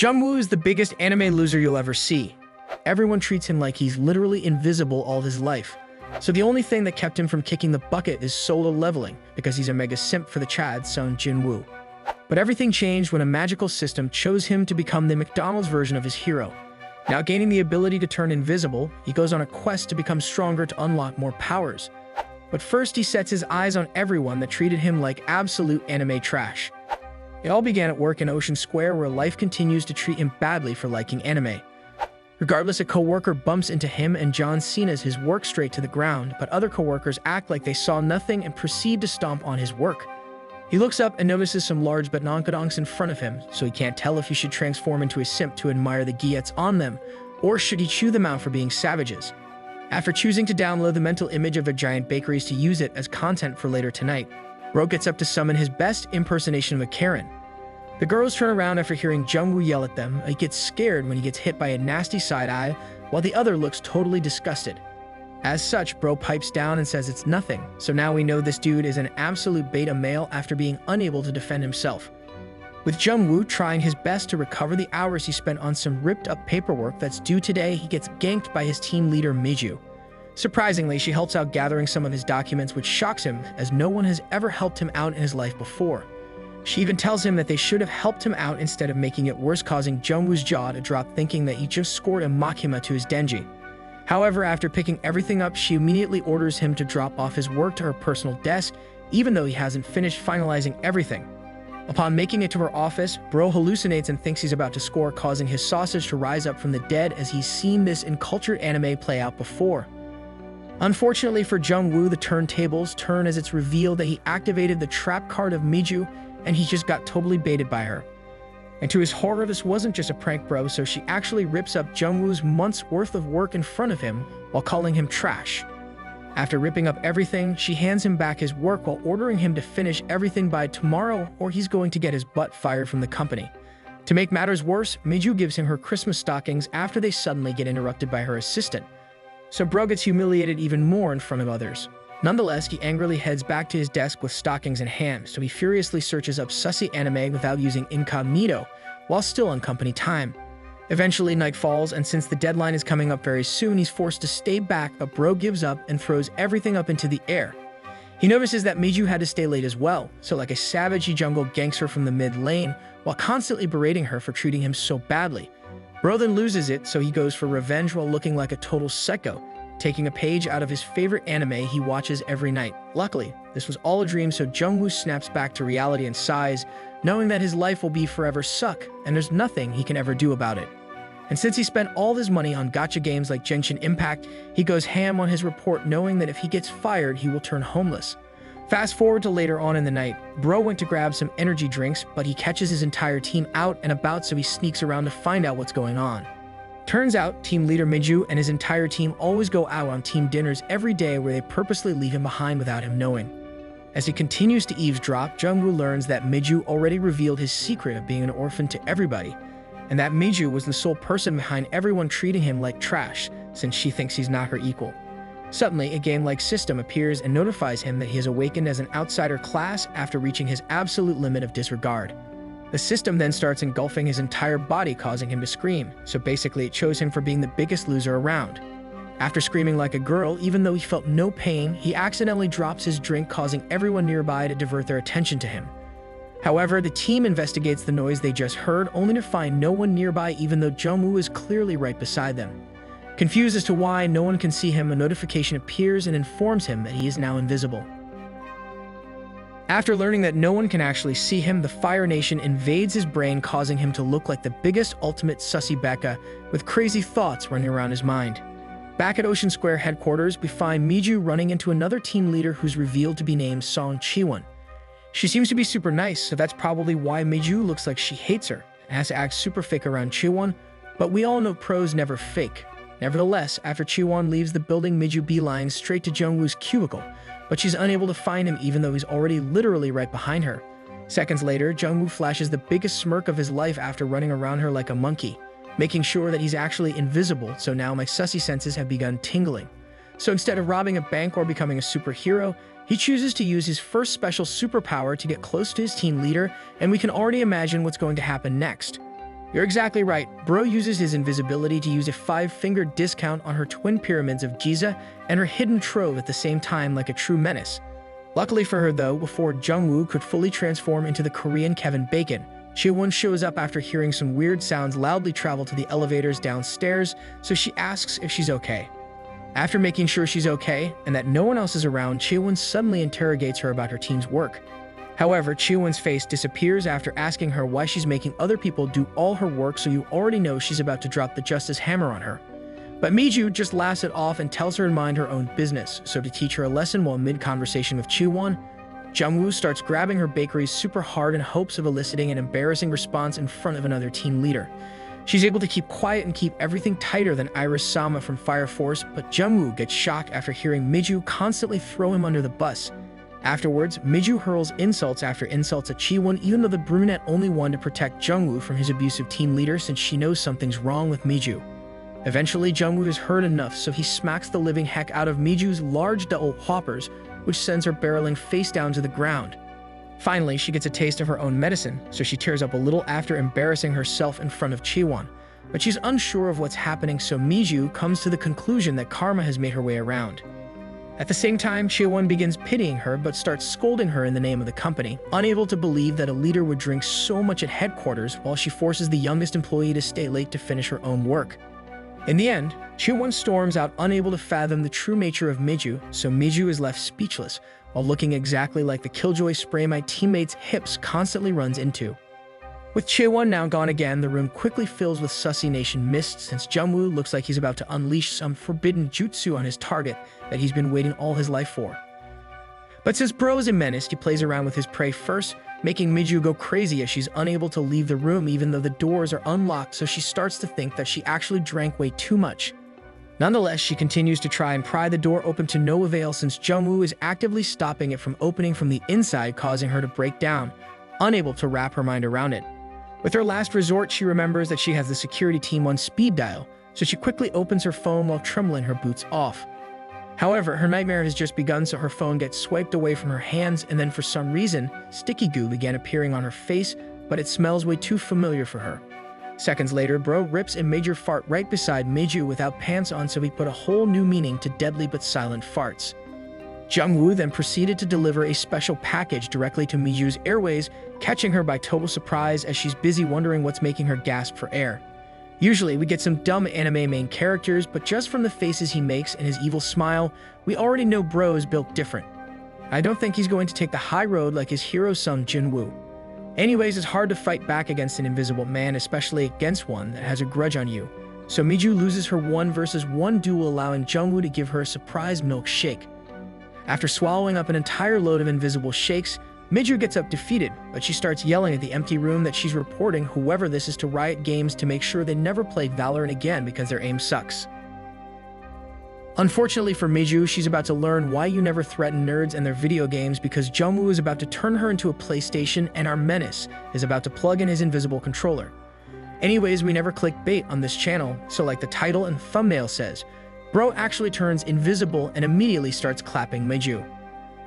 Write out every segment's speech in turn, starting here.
Jungwoo is the biggest anime loser you'll ever see. Everyone treats him like he's literally invisible all his life. So the only thing that kept him from kicking the bucket is solo leveling, because he's a mega simp for the Chad Son Jinwoo. But everything changed when a magical system chose him to become the McDonald's version of his hero. Now gaining the ability to turn invisible, he goes on a quest to become stronger to unlock more powers. But first he sets his eyes on everyone that treated him like absolute anime trash. It all began at work in Ocean Square, where life continues to treat him badly for liking anime. Regardless, a coworker bumps into him and John Cena's his work straight to the ground, but other coworkers act like they saw nothing and proceed to stomp on his work. He looks up and notices some large nonkadonks in front of him, so he can't tell if he should transform into a simp to admire the guillettes on them, or should he chew them out for being savages. After choosing to download the mental image of a giant bakeries to use it as content for later tonight, Bro gets up to summon his best impersonation of a Karen. The girls turn around after hearing Jungwoo yell at them. He gets scared when he gets hit by a nasty side eye, while the other looks totally disgusted. As such, Bro pipes down and says it's nothing, so now we know this dude is an absolute beta male after being unable to defend himself. With Jungwoo trying his best to recover the hours he spent on some ripped-up paperwork that's due today, he gets ganked by his team leader Miju. Surprisingly, she helps out gathering some of his documents, which shocks him, as no one has ever helped him out in his life before. She even tells him that they should have helped him out instead of making it worse, causing Jungwoo's jaw to drop, thinking that he just scored a Makima to his Denji. However, after picking everything up, she immediately orders him to drop off his work to her personal desk, even though he hasn't finished finalizing everything. Upon making it to her office, Bro hallucinates and thinks he's about to score, causing his sausage to rise up from the dead, as he's seen this in cultured anime play out before. Unfortunately for Jungwoo, the turntables turn as it's revealed that he activated the trap card of Miju, and he just got totally baited by her. And to his horror, this wasn't just a prank, bro, so she actually rips up Jungwoo's month's worth of work in front of him while calling him trash. After ripping up everything, she hands him back his work while ordering him to finish everything by tomorrow, or he's going to get his butt fired from the company. To make matters worse, Miju gives him her Christmas stockings after they suddenly get interrupted by her assistant. So Bro gets humiliated even more in front of others. Nonetheless, he angrily heads back to his desk with stockings in hand, so he furiously searches up sussy anime without using incognito, while still on company time. Eventually, night falls, and since the deadline is coming up very soon, he's forced to stay back, but Bro gives up and throws everything up into the air. He notices that Miju had to stay late as well, so like a savage, he jungle ganks her from the mid lane, while constantly berating her for treating him so badly. Bro then loses it, so he goes for revenge while looking like a total psycho, taking a page out of his favorite anime he watches every night. Luckily, this was all a dream, so Jungwoo snaps back to reality and sighs, knowing that his life will be forever suck, and there's nothing he can ever do about it. And since he spent all his money on gacha games like Genshin Impact, he goes ham on his report, knowing that if he gets fired, he will turn homeless. Fast forward to later on in the night, Bro went to grab some energy drinks, but he catches his entire team out and about, so he sneaks around to find out what's going on. Turns out, team leader Miju and his entire team always go out on team dinners every day, where they purposely leave him behind without him knowing. As he continues to eavesdrop, Jungwoo learns that Miju already revealed his secret of being an orphan to everybody, and that Miju was the sole person behind everyone treating him like trash, since she thinks he's not her equal. Suddenly, a game-like system appears and notifies him that he has awakened as an outsider class after reaching his absolute limit of disregard. The system then starts engulfing his entire body, causing him to scream, so basically it chose him for being the biggest loser around. After screaming like a girl, even though he felt no pain, he accidentally drops his drink, causing everyone nearby to divert their attention to him. However, the team investigates the noise they just heard, only to find no one nearby, even though Jungwoo is clearly right beside them. Confused as to why no one can see him, a notification appears and informs him that he is now invisible. After learning that no one can actually see him, the Fire Nation invades his brain, causing him to look like the biggest ultimate sussy Becca, with crazy thoughts running around his mind. Back at Ocean Square headquarters, we find Miju running into another team leader who's revealed to be named Song Chiwon. She seems to be super nice, so that's probably why Miju looks like she hates her and has to act super fake around Chiwon, but we all know pros never fake. Nevertheless, after Chiwon leaves the building, Miju beelines straight to Jungwoo's cubicle, but she's unable to find him, even though he's already literally right behind her. Seconds later, Jungwoo flashes the biggest smirk of his life after running around her like a monkey, making sure that he's actually invisible, so now my sussy senses have begun tingling. So instead of robbing a bank or becoming a superhero, he chooses to use his first special superpower to get close to his team leader, and we can already imagine what's going to happen next. You're exactly right. Bro uses his invisibility to use a 5-finger discount on her twin pyramids of Giza and her hidden trove at the same time like a true menace. Luckily for her though, before Jungwoo could fully transform into the Korean Kevin Bacon, Chaewon shows up after hearing some weird sounds loudly travel to the elevators downstairs, so she asks if she's okay. After making sure she's okay and that no one else is around, Chaewon suddenly interrogates her about her team's work. However, Chaewon's face disappears after asking her why she's making other people do all her work, so you already know she's about to drop the justice hammer on her. But Miju just laughs it off and tells her to mind her own business, so to teach her a lesson while mid-conversation with Chaewon, Jungwoo starts grabbing her bakeries super hard in hopes of eliciting an embarrassing response in front of another teen leader. She's able to keep quiet and keep everything tighter than Iris Sama from Fire Force, but Jungwoo gets shocked after hearing Miju constantly throw him under the bus. Afterwards, Miju hurls insults after insults at Chaewon, even though the brunette only wanted to protect Jungwoo from his abusive teen leader since she knows something's wrong with Miju. Eventually, Jungwoo has heard enough, so he smacks the living heck out of Miju's large double whoppers, which sends her barreling face down to the ground. Finally, she gets a taste of her own medicine, so she tears up a little after embarrassing herself in front of Chaewon. But she's unsure of what's happening, so Miju comes to the conclusion that karma has made her way around. At the same time, Chaewon begins pitying her but starts scolding her in the name of the company, unable to believe that a leader would drink so much at headquarters while she forces the youngest employee to stay late to finish her own work. In the end, Chaewon storms out, unable to fathom the true nature of Miju, so Miju is left speechless, while looking exactly like the killjoy spray my teammates' hips constantly runs into. With Chaewon now gone again, the room quickly fills with Sussy Nation mist since Jungwoo looks like he's about to unleash some forbidden jutsu on his target that he's been waiting all his life for. But since Bro is a menace, he plays around with his prey first, making Miju go crazy as she's unable to leave the room even though the doors are unlocked, so she starts to think that she actually drank way too much. Nonetheless, she continues to try and pry the door open to no avail since Jungwoo is actively stopping it from opening from the inside, causing her to break down, unable to wrap her mind around it. With her last resort, she remembers that she has the security team on speed dial, so she quickly opens her phone while trembling her boots off. However, her nightmare has just begun, so her phone gets swiped away from her hands, and then for some reason, sticky goo began appearing on her face, but it smells way too familiar for her. Seconds later, Bro rips a major fart right beside Miju without pants on, so he put a whole new meaning to deadly but silent farts. Jungwoo then proceeded to deliver a special package directly to Miju's airways, catching her by total surprise as she's busy wondering what's making her gasp for air. Usually, we get some dumb anime main characters, but just from the faces he makes and his evil smile, we already know Bro is built different. I don't think he's going to take the high road like his hero son Jinwoo. Anyways, it's hard to fight back against an invisible man, especially against one that has a grudge on you. So Miju loses her 1 versus 1 duel, allowing Jungwoo to give her a surprise milkshake. After swallowing up an entire load of invisible shakes, Miju gets up defeated, but she starts yelling at the empty room that she's reporting whoever this is to Riot Games to make sure they never play Valorant again because their aim sucks. Unfortunately for Miju, she's about to learn why you never threaten nerds and their video games because Jungwoo is about to turn her into a PlayStation and our menace is about to plug in his invisible controller. Anyways, we never click bait on this channel, so like the title and thumbnail says, Bro actually turns invisible and immediately starts clapping Miju.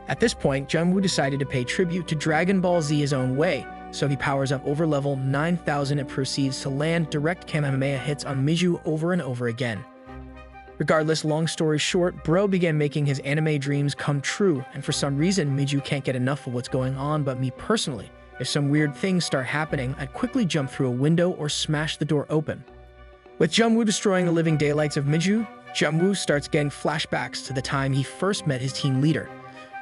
At this point, Jungwoo decided to pay tribute to Dragon Ball Z his own way, so he powers up over level 9000 and proceeds to land direct Kamehameha hits on Miju over and over again. Regardless, long story short, Bro began making his anime dreams come true, and for some reason, Miju can't get enough of what's going on, but me personally, if some weird things start happening, I'd quickly jump through a window or smash the door open. With Jungwoo destroying the living daylights of Miju, Jungwoo starts getting flashbacks to the time he first met his team leader.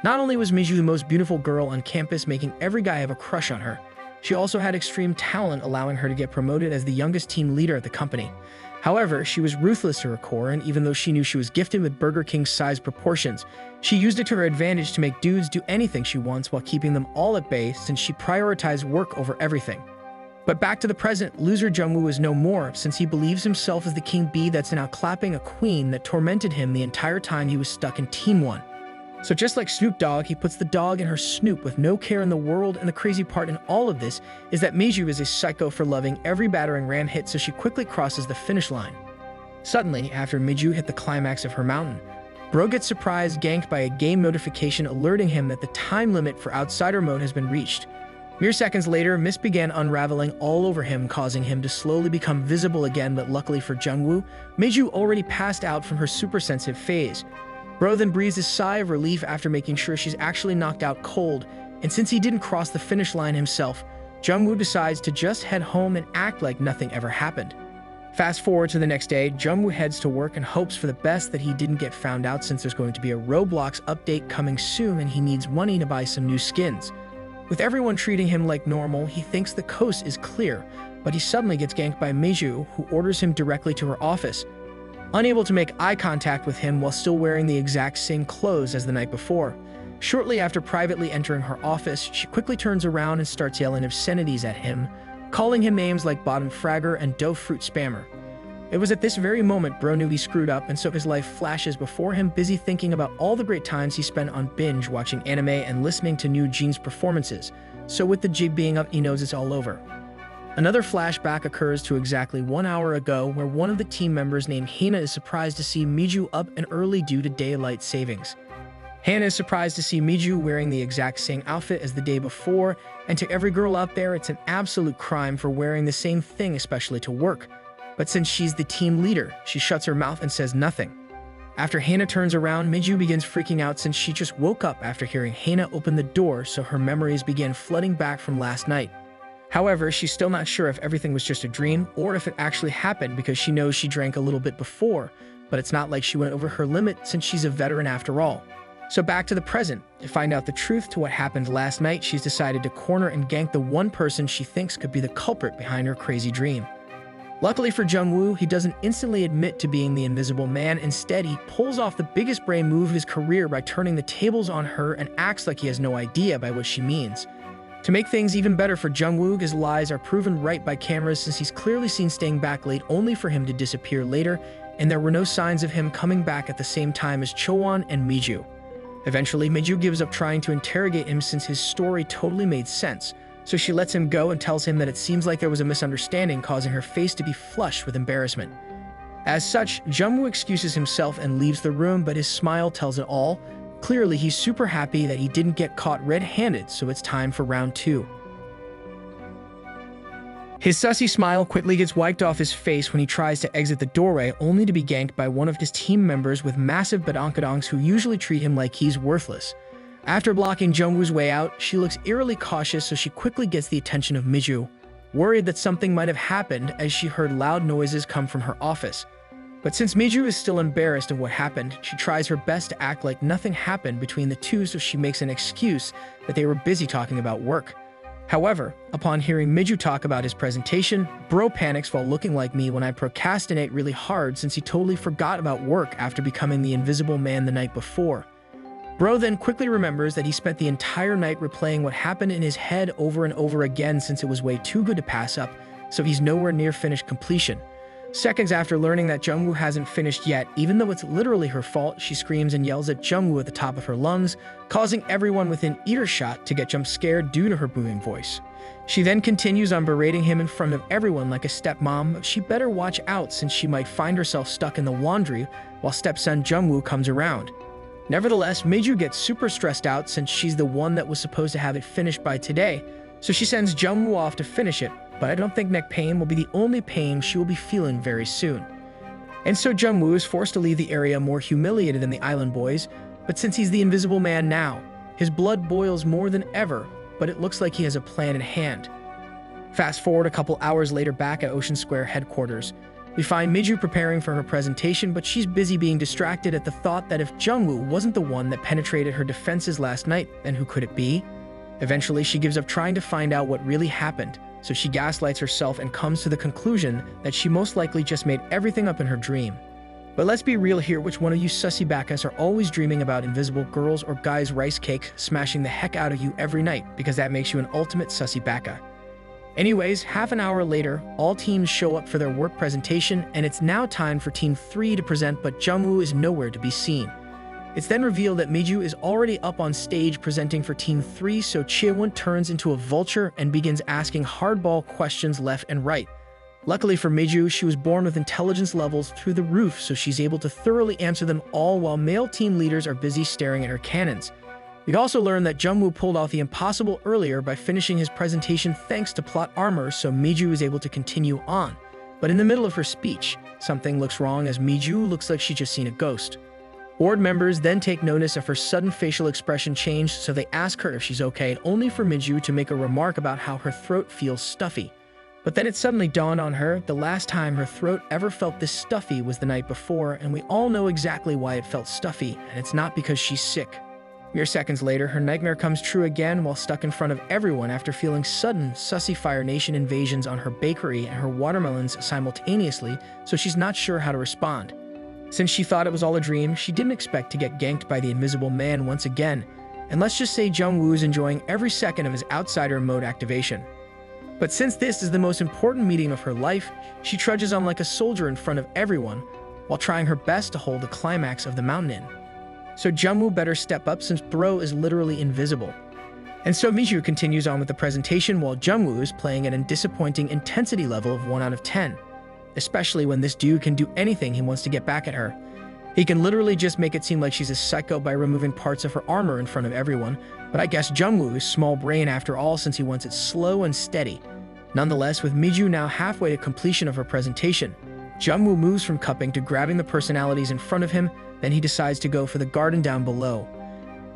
Not only was Miju the most beautiful girl on campus, making every guy have a crush on her, she also had extreme talent, allowing her to get promoted as the youngest team leader at the company. However, she was ruthless to her core, and even though she knew she was gifted with Burger King's size proportions, she used it to her advantage to make dudes do anything she wants while keeping them all at bay since she prioritized work over everything. But back to the present, loser Jungwoo is no more since he believes himself as the king bee that's now clapping a queen that tormented him the entire time he was stuck in Team 1. So just like Snoop Dogg, he puts the dog in her snoop with no care in the world, and the crazy part in all of this is that Miju is a psycho for loving every battering ram hit, so she quickly crosses the finish line. Suddenly, after Miju hit the climax of her mountain, Bro gets surprised ganked by a game notification alerting him that the time limit for Outsider mode has been reached. Mere seconds later, mist began unraveling all over him, causing him to slowly become visible again, but luckily for Jungwoo, Miju already passed out from her super-sensitive phase. Bro then breathes a sigh of relief after making sure she's actually knocked out cold, and since he didn't cross the finish line himself, Jungwoo decides to just head home and act like nothing ever happened. Fast forward to the next day, Jungwoo heads to work and hopes for the best that he didn't get found out, since there's going to be a Roblox update coming soon and he needs money to buy some new skins. With everyone treating him like normal, he thinks the coast is clear, but he suddenly gets ganked by Miju, who orders him directly to her office. Unable to make eye contact with him while still wearing the exact same clothes as the night before. Shortly after privately entering her office, she quickly turns around and starts yelling obscenities at him, calling him names like bottom fragger and dough fruit spammer. It was at this very moment Bro knew he screwed up, and so his life flashes before him, busy thinking about all the great times he spent on binge watching anime and listening to New Jean's performances. So with the jig being up, he knows it's all over. Another flashback occurs to exactly 1 hour ago, where one of the team members named Hina is surprised to see Miju up and early due to daylight savings. Hana is surprised to see Miju wearing the exact same outfit as the day before, and to every girl out there, it's an absolute crime for wearing the same thing, especially to work. But since she's the team leader, she shuts her mouth and says nothing. After Hana turns around, Miju begins freaking out since she just woke up after hearing Hana open the door, so her memories begin flooding back from last night. However, she's still not sure if everything was just a dream or if it actually happened, because she knows she drank a little bit before, but it's not like she went over her limit since she's a veteran after all. So back to the present. To find out the truth to what happened last night, she's decided to corner and gank the one person she thinks could be the culprit behind her crazy dream. Luckily for Jungwoo, he doesn't instantly admit to being the Invisible Man. Instead, he pulls off the biggest brain move of his career by turning the tables on her and acts like he has no idea by what she means. To make things even better for Jungwoo, his lies are proven right by cameras, since he's clearly seen staying back late only for him to disappear later, and there were no signs of him coming back at the same time as Chowon and Miju. Eventually, Miju gives up trying to interrogate him since his story totally made sense, so she lets him go and tells him that it seems like there was a misunderstanding, causing her face to be flushed with embarrassment. As such, Jungwoo excuses himself and leaves the room, but his smile tells it all. Clearly, he's super happy that he didn't get caught red-handed, so it's time for round 2. His sussy smile quickly gets wiped off his face when he tries to exit the doorway, only to be ganked by one of his team members with massive badonkadonks who usually treat him like he's worthless. After blocking Jungwoo's way out, she looks eerily cautious, so she quickly gets the attention of Miju, worried that something might have happened as she heard loud noises come from her office. But since Miju is still embarrassed of what happened, she tries her best to act like nothing happened between the two, so she makes an excuse that they were busy talking about work. However, upon hearing Miju talk about his presentation, Bro panics while looking like me when I procrastinate really hard, since he totally forgot about work after becoming the Invisible Man the night before. Bro then quickly remembers that he spent the entire night replaying what happened in his head over and over again, since it was way too good to pass up, so he's nowhere near finished completion. Seconds after learning that Jungwoo hasn't finished yet, even though it's literally her fault, she screams and yells at Jungwoo at the top of her lungs, causing everyone within earshot to get jump scared due to her booming voice. She then continues on berating him in front of everyone like a stepmom, but she better watch out since she might find herself stuck in the laundry while stepson Jungwoo comes around. Nevertheless, Miju gets super stressed out since she's the one that was supposed to have it finished by today, so she sends Jungwoo off to finish it, but I don't think neck pain will be the only pain she will be feeling very soon. And so Jungwoo is forced to leave the area more humiliated than the island boys, but since he's the Invisible Man now, his blood boils more than ever, but it looks like he has a plan in hand. Fast forward a couple hours later back at Ocean Square headquarters. We find Miju preparing for her presentation, but she's busy being distracted at the thought that if Jungwoo wasn't the one that penetrated her defenses last night, then who could it be? Eventually, she gives up trying to find out what really happened, so she gaslights herself and comes to the conclusion that she most likely just made everything up in her dream. But let's be real here, which one of you sussy backas are always dreaming about invisible girls or guys' rice cake smashing the heck out of you every night, because that makes you an ultimate sussy backa. Anyways, half an hour later, all teams show up for their work presentation, and it's now time for Team 3 to present, but Jungwoo is nowhere to be seen. It's then revealed that Miju is already up on stage presenting for Team 3, so Chaewon turns into a vulture and begins asking hardball questions left and right. Luckily for Miju, she was born with intelligence levels through the roof, so she's able to thoroughly answer them all while male team leaders are busy staring at her cannons. We also learn that Jungwoo pulled off the impossible earlier by finishing his presentation thanks to plot armor, so Miju is able to continue on. But in the middle of her speech, something looks wrong as Miju looks like she just seen a ghost. Board members then take notice of her sudden facial expression change, so they ask her if she's okay, only for Miju to make a remark about how her throat feels stuffy. But then it suddenly dawned on her the last time her throat ever felt this stuffy was the night before, and we all know exactly why it felt stuffy, and it's not because she's sick. Mere seconds later, her nightmare comes true again while stuck in front of everyone after feeling sudden, sussy Fire Nation invasions on her bakery and her watermelons simultaneously, so she's not sure how to respond. Since she thought it was all a dream, she didn't expect to get ganked by the Invisible Man once again, and let's just say Jungwoo is enjoying every second of his outsider mode activation. But since this is the most important meeting of her life, she trudges on like a soldier in front of everyone, while trying her best to hold the climax of the mountain in. So Jungwoo better step up since bro is literally invisible. And so Miju continues on with the presentation while Jungwoo is playing at a disappointing intensity level of 1 out of 10. Especially when this dude can do anything he wants to get back at her. He can literally just make it seem like she's a psycho by removing parts of her armor in front of everyone, but I guess Jungwoo is small brain after all since he wants it slow and steady. Nonetheless, with Miju now halfway to completion of her presentation, Jungwoo moves from cupping to grabbing the personalities in front of him, then he decides to go for the garden down below.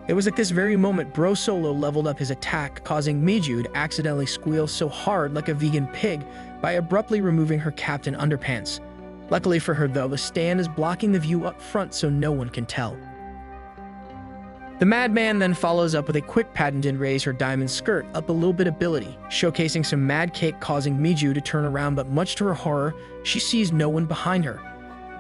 It was at this very moment Bro Solo leveled up his attack, causing Miju to accidentally squeal so hard like a vegan pig by abruptly removing her captain underpants. Luckily for her though, the stand is blocking the view up front so no one can tell. The madman then follows up with a quick patented raise her diamond skirt up a little bit ability, showcasing some mad cake causing Miju to turn around, but much to her horror, she sees no one behind her.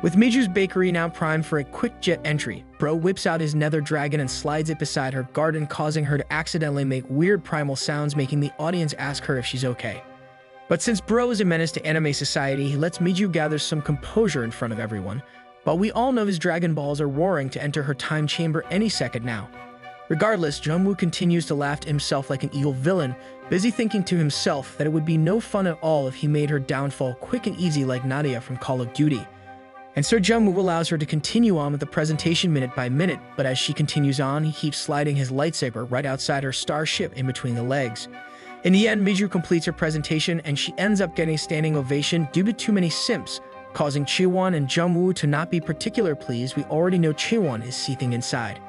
With Miju's bakery now primed for a quick jet entry, Bro whips out his nether dragon and slides it beside her garden, causing her to accidentally make weird primal sounds, making the audience ask her if she's okay. But since Bro is a menace to anime society, he lets Miju gather some composure in front of everyone, but we all know his Dragon Balls are roaring to enter her time chamber any second now. Regardless, Jungwoo continues to laugh to himself like an evil villain, busy thinking to himself that it would be no fun at all if he made her downfall quick and easy like Nadia from Call of Duty. And so Jungwoo allows her to continue on with the presentation minute by minute, but as she continues on, he keeps sliding his lightsaber right outside her starship in between the legs. In the end, Miju completes her presentation and she ends up getting a standing ovation due to too many simps, causing Chiwon and Jungwoo to not be particularly pleased. We already know Chiwon is seething inside.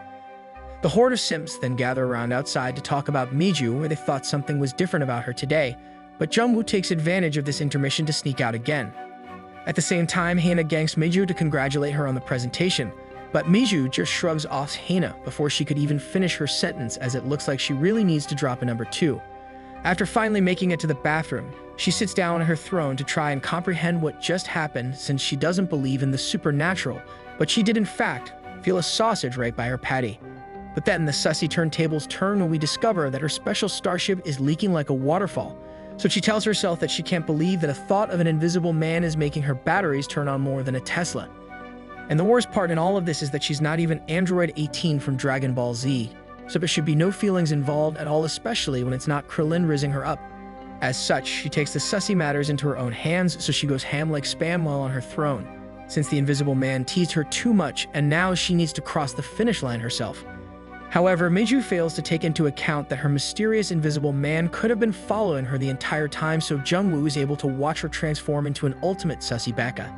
The horde of simps then gather around outside to talk about Miju, where they thought something was different about her today, but Jungwoo takes advantage of this intermission to sneak out again. At the same time, Hana ganks Miju to congratulate her on the presentation, but Miju just shrugs off Hana before she could even finish her sentence, as it looks like she really needs to drop a number 2. After finally making it to the bathroom, she sits down on her throne to try and comprehend what just happened, since she doesn't believe in the supernatural, but she did in fact feel a sausage right by her patty. But then the sussy turntables turn when we discover that her special starship is leaking like a waterfall, so she tells herself that she can't believe that a thought of an invisible man is making her batteries turn on more than a Tesla. And the worst part in all of this is that she's not even Android 18 from Dragon Ball Z, so there should be no feelings involved at all, especially when it's not Krillin rizzing her up. As such, she takes the sussy matters into her own hands, so she goes ham like spam while on her throne, since the invisible man teased her too much and now she needs to cross the finish line herself. However, Miju fails to take into account that her mysterious invisible man could have been following her the entire time, so Jungwoo is able to watch her transform into an ultimate sussy baka.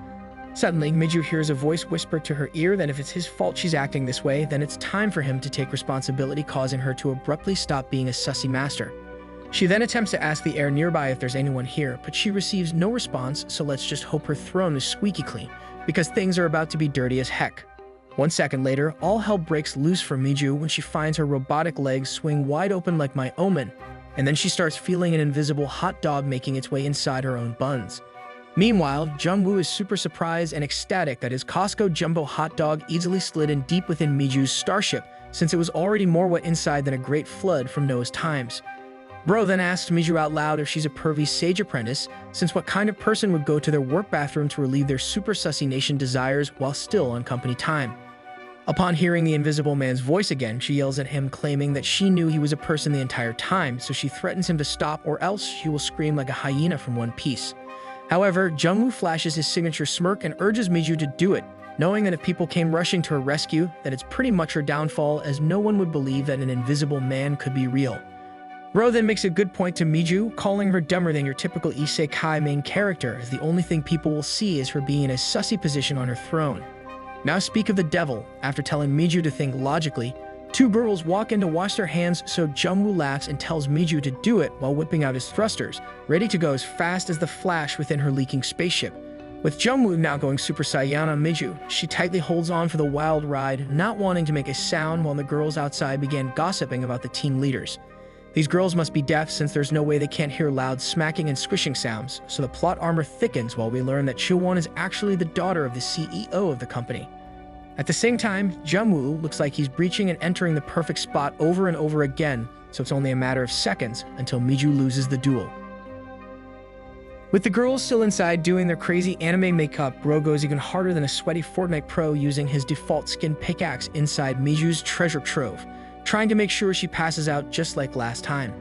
Suddenly, Miju hears a voice whisper to her ear that if it's his fault she's acting this way, then it's time for him to take responsibility, causing her to abruptly stop being a sussy master. She then attempts to ask the air nearby if there's anyone here, but she receives no response, so let's just hope her throne is squeaky clean, because things are about to be dirty as heck. 1 second later, all hell breaks loose for Miju when she finds her robotic legs swing wide open like my omen, and then she starts feeling an invisible hot dog making its way inside her own buns. Meanwhile, Jungwoo is super surprised and ecstatic that his Costco jumbo hot dog easily slid in deep within Miju's starship, since it was already more wet inside than a great flood from Noah's times. Bro then asks Miju out loud if she's a pervy sage apprentice, since what kind of person would go to their work bathroom to relieve their super sussy nation desires while still on company time. Upon hearing the invisible man's voice again, she yells at him, claiming that she knew he was a person the entire time, so she threatens him to stop or else she will scream like a hyena from One Piece. However, Jungwoo flashes his signature smirk and urges Miju to do it, knowing that if people came rushing to her rescue, that it's pretty much her downfall, as no one would believe that an invisible man could be real. Bro then makes a good point to Miju, calling her dumber than your typical isekai main character, as the only thing people will see is her being in a sussy position on her throne. Now speak of the devil. After telling Miju to think logically, two girls walk in to wash their hands, so Jungwoo laughs and tells Miju to do it while whipping out his thrusters, ready to go as fast as the Flash within her leaking spaceship. With Jungwoo now going Super Saiyan on Miju, she tightly holds on for the wild ride, not wanting to make a sound, while the girls outside began gossiping about the team leaders. These girls must be deaf, since there's no way they can't hear loud smacking and squishing sounds, so the plot armor thickens while we learn that Chilwon is actually the daughter of the CEO of the company. At the same time, Jungwoo looks like he's breaching and entering the perfect spot over and over again, so it's only a matter of seconds until Miju loses the duel. With the girls still inside doing their crazy anime makeup, Bro goes even harder than a sweaty Fortnite pro using his default skin pickaxe inside Miju's treasure trove, trying to make sure she passes out just like last time.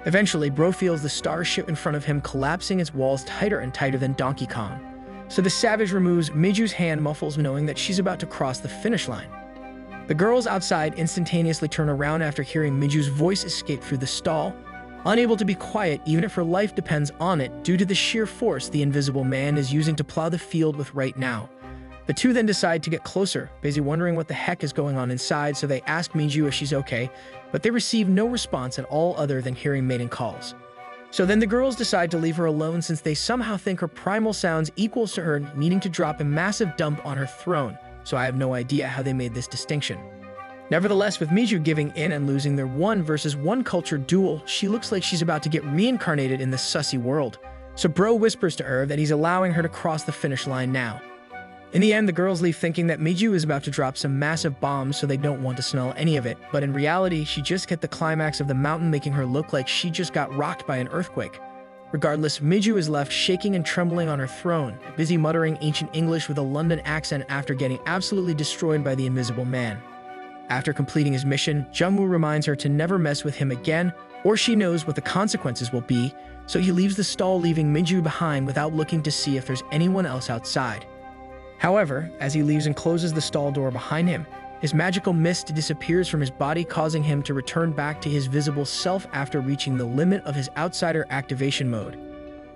Eventually, Bro feels the starship in front of him collapsing its walls tighter and tighter than Donkey Kong. So the savage removes Miju's hand muffles, knowing that she's about to cross the finish line. The girls outside instantaneously turn around after hearing Miju's voice escape through the stall, unable to be quiet even if her life depends on it due to the sheer force the invisible man is using to plow the field with right now. The two then decide to get closer, busy wondering what the heck is going on inside, so they ask Miju if she's okay, but they receive no response at all other than hearing mating calls. So then the girls decide to leave her alone, since they somehow think her primal sounds equals to her needing to drop a massive dump on her throne, so I have no idea how they made this distinction. Nevertheless, with Miju giving in and losing their 1-versus-1 culture duel, she looks like she's about to get reincarnated in this sussy world. So Bro whispers to her that he's allowing her to cross the finish line now. In the end, the girls leave thinking that Miju is about to drop some massive bombs, so they don't want to smell any of it, but in reality, she just hit the climax of the mountain, making her look like she just got rocked by an earthquake. Regardless, Miju is left shaking and trembling on her throne, busy muttering ancient English with a London accent after getting absolutely destroyed by the invisible man. After completing his mission, Jungwoo reminds her to never mess with him again, or she knows what the consequences will be, so he leaves the stall, leaving Miju behind without looking to see if there's anyone else outside. However, as he leaves and closes the stall door behind him, his magical mist disappears from his body, causing him to return back to his visible self after reaching the limit of his outsider activation mode.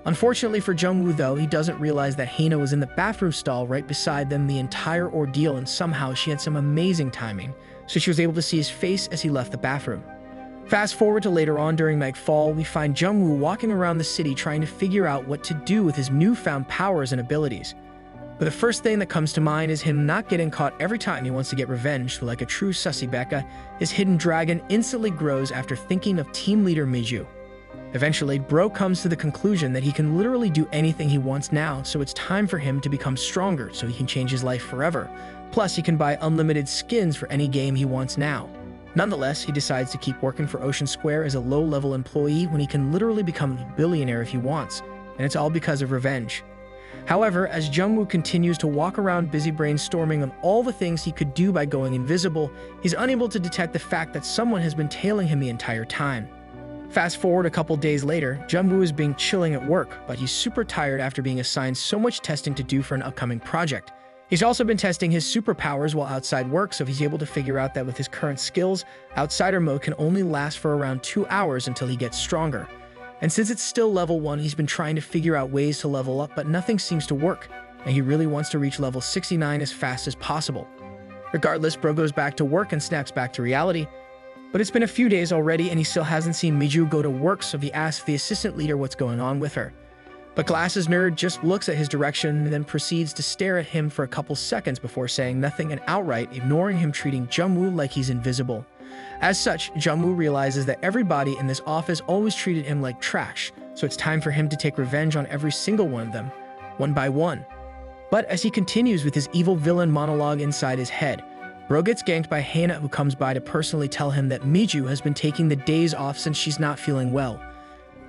Unfortunately for Jungwoo though, he doesn't realize that Hina was in the bathroom stall right beside them the entire ordeal, and somehow she had some amazing timing, so she was able to see his face as he left the bathroom. Fast forward to later on during nightfall, we find Jungwoo walking around the city trying to figure out what to do with his newfound powers and abilities. But the first thing that comes to mind is him not getting caught every time he wants to get revenge, so like a true sussy Becca, his hidden dragon instantly grows after thinking of team leader Miju. Eventually, Bro comes to the conclusion that he can literally do anything he wants now, so it's time for him to become stronger so he can change his life forever. Plus, he can buy unlimited skins for any game he wants now. Nonetheless, he decides to keep working for Ocean Square as a low-level employee when he can literally become a billionaire if he wants, and it's all because of revenge. However, as Jungwoo continues to walk around busy brainstorming on all the things he could do by going invisible, he's unable to detect the fact that someone has been tailing him the entire time. Fast forward a couple days later, Jungwoo is being chilling at work, but he's super tired after being assigned so much testing to do for an upcoming project. He's also been testing his superpowers while outside work, so he's able to figure out that with his current skills, outsider mode can only last for around 2 hours until he gets stronger. And since it's still level 1, he's been trying to figure out ways to level up, but nothing seems to work, and he really wants to reach level 69 as fast as possible. Regardless, Bro goes back to work and snaps back to reality, but it's been a few days already and he still hasn't seen Miju go to work, so he asks the assistant leader what's going on with her. But Glasses Nerd just looks at his direction and then proceeds to stare at him for a couple seconds before saying nothing and outright ignoring him, treating Jungwoo like he's invisible. As such, Jungwoo realizes that everybody in this office always treated him like trash, so it's time for him to take revenge on every single one of them, one by one. But as he continues with his evil villain monologue inside his head, Bro gets ganked by Hana, who comes by to personally tell him that Miju has been taking the days off since she's not feeling well.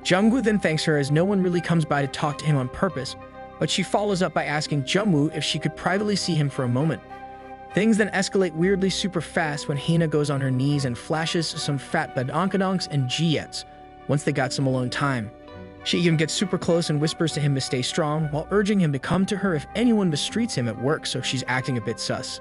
Jungwoo then thanks her as no one really comes by to talk to him on purpose, but she follows up by asking Jungwoo if she could privately see him for a moment. Things then escalate weirdly super fast when Hina goes on her knees and flashes some fat badonkadonks and jiets once they got some alone time. She even gets super close and whispers to him to stay strong, while urging him to come to her if anyone mistreats him at work, so she's acting a bit sus.